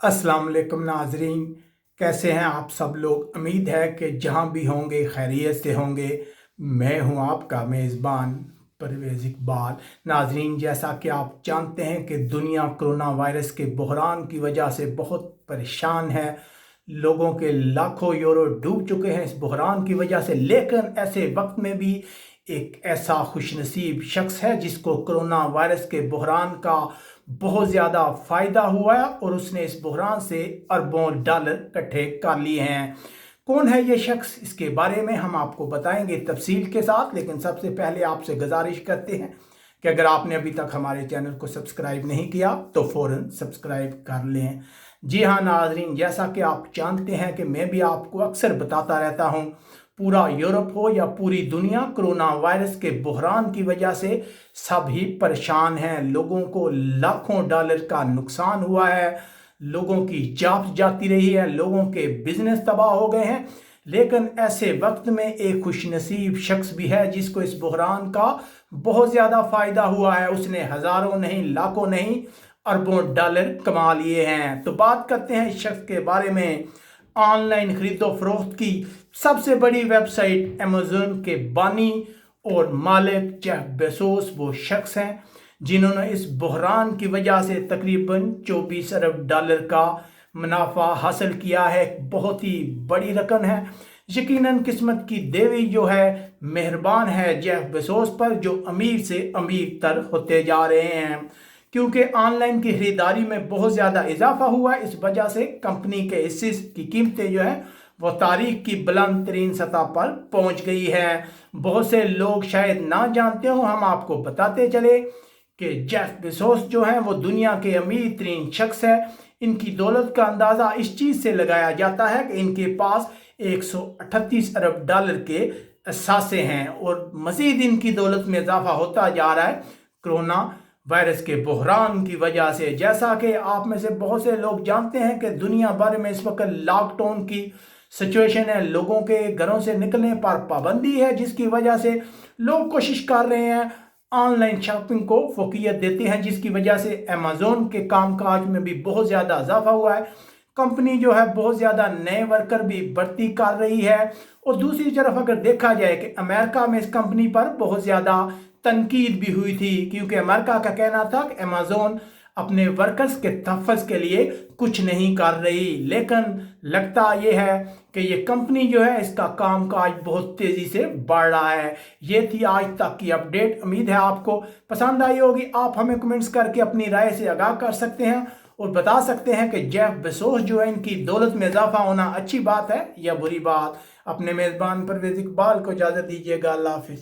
अस्सलाम वालेकुम नाजरीन, कैसे हैं आप सब लोग। उम्मीद है कि जहां भी होंगे खैरियत से होंगे। मैं हूं आपका मेज़बान परवेज़ इकबाल। नाजरीन, जैसा कि आप जानते हैं कि दुनिया कोरोना वायरस के बहरान की वजह से बहुत परेशान है। लोगों के लाखों यूरो डूब चुके हैं इस बहरान की वजह से। लेकिन ऐसे वक्त में भी एक ऐसा खुशनसीब शख्स है जिसको कोरोना वायरस के बहरान का बहुत ज़्यादा फ़ायदा हुआ है और उसने इस बहरान से अरबों डॉलर इकट्ठे कर लिए हैं। कौन है ये शख्स, इसके बारे में हम आपको बताएंगे तफसील के साथ। लेकिन सबसे पहले आपसे गुजारिश करते हैं कि अगर आपने अभी तक हमारे चैनल को सब्सक्राइब नहीं किया तो फ़ौरन सब्सक्राइब कर लें। जी हाँ नाजरीन, जैसा कि आप जानते हैं कि मैं भी आपको अक्सर बताता रहता हूँ, पूरा यूरोप हो या पूरी दुनिया कोरोना वायरस के बहरान की वजह से सभी परेशान हैं। लोगों को लाखों डॉलर का नुकसान हुआ है, लोगों की जॉब्स जाती रही है, लोगों के बिजनेस तबाह हो गए हैं। लेकिन ऐसे वक्त में एक खुशनसीब शख्स भी है जिसको इस बहरान का बहुत ज़्यादा फ़ायदा हुआ है। उसने हज़ारों नहीं, लाखों नहीं, अरबों डॉलर कमा लिए हैं। तो बात करते हैं इस शख्स के बारे में। ऑनलाइन खरीदो फरोख्त की सबसे बड़ी वेबसाइट अमेज़न के बानी और मालिक जेफ बेजोस वो शख्स हैं जिन्होंने इस बहरान की वजह से तकरीबन 24 अरब डॉलर का मुनाफा हासिल किया है। बहुत ही बड़ी रकम है। यकीनन किस्मत की देवी जो है मेहरबान है जेफ बेजोस पर, जो अमीर से अमीर तर होते जा रहे हैं क्योंकि ऑनलाइन की खरीदारी में बहुत ज़्यादा इजाफा हुआ है। इस वजह से कंपनी के हिस्से की कीमतें जो है वो तारीख की बुलंद तरीन सतह पर पहुंच गई है। बहुत से लोग शायद ना जानते हो, हम आपको बताते चले कि जेफ बेजोस जो हैं वो दुनिया के अमीर तरीन शख्स है। इनकी दौलत का अंदाज़ा इस चीज़ से लगाया जाता है कि इनके पास 138 अरब डॉलर के असासे हैं और मज़ीद इनकी दौलत में इजाफा होता जा रहा है कोरोना वायरस के बहरान की वजह से। जैसा कि आप में से बहुत से लोग जानते हैं कि दुनिया भर में इस वक्त लॉकडाउन की सिचुएशन है, लोगों के घरों से निकलने पर पाबंदी है, जिसकी वजह से लोग कोशिश कर रहे हैं ऑनलाइन शॉपिंग को फोकियत देते हैं, जिसकी वजह से अमेज़न के कामकाज में भी बहुत ज़्यादा इजाफा हुआ है। कंपनी जो है बहुत ज़्यादा नए वर्कर भी भर्ती कर रही है। और दूसरी तरफ अगर देखा जाए कि अमेरिका में इस कंपनी पर बहुत ज़्यादा तनकीद भी हुई थी क्योंकि अमेरिका का कहना था कि अमेज़न अपने वर्कर्स के तहफ़्फ़ुज़ के लिए कुछ नहीं कर रही। लेकिन लगता यह है कि ये कंपनी जो है इसका कामकाज बहुत तेज़ी से बढ़ रहा है। ये थी आज तक की अपडेट। उम्मीद है आपको पसंद आई होगी। आप हमें कमेंट्स करके अपनी राय से आगाह कर सकते हैं और बता सकते हैं कि जेफ बेजोस जो है इनकी दौलत में इजाफा होना अच्छी बात है या बुरी बात। अपने मेज़बान परवेज़ इकबाल को इजाज़त दीजिएगा। अल्लाह हाफ़िज़।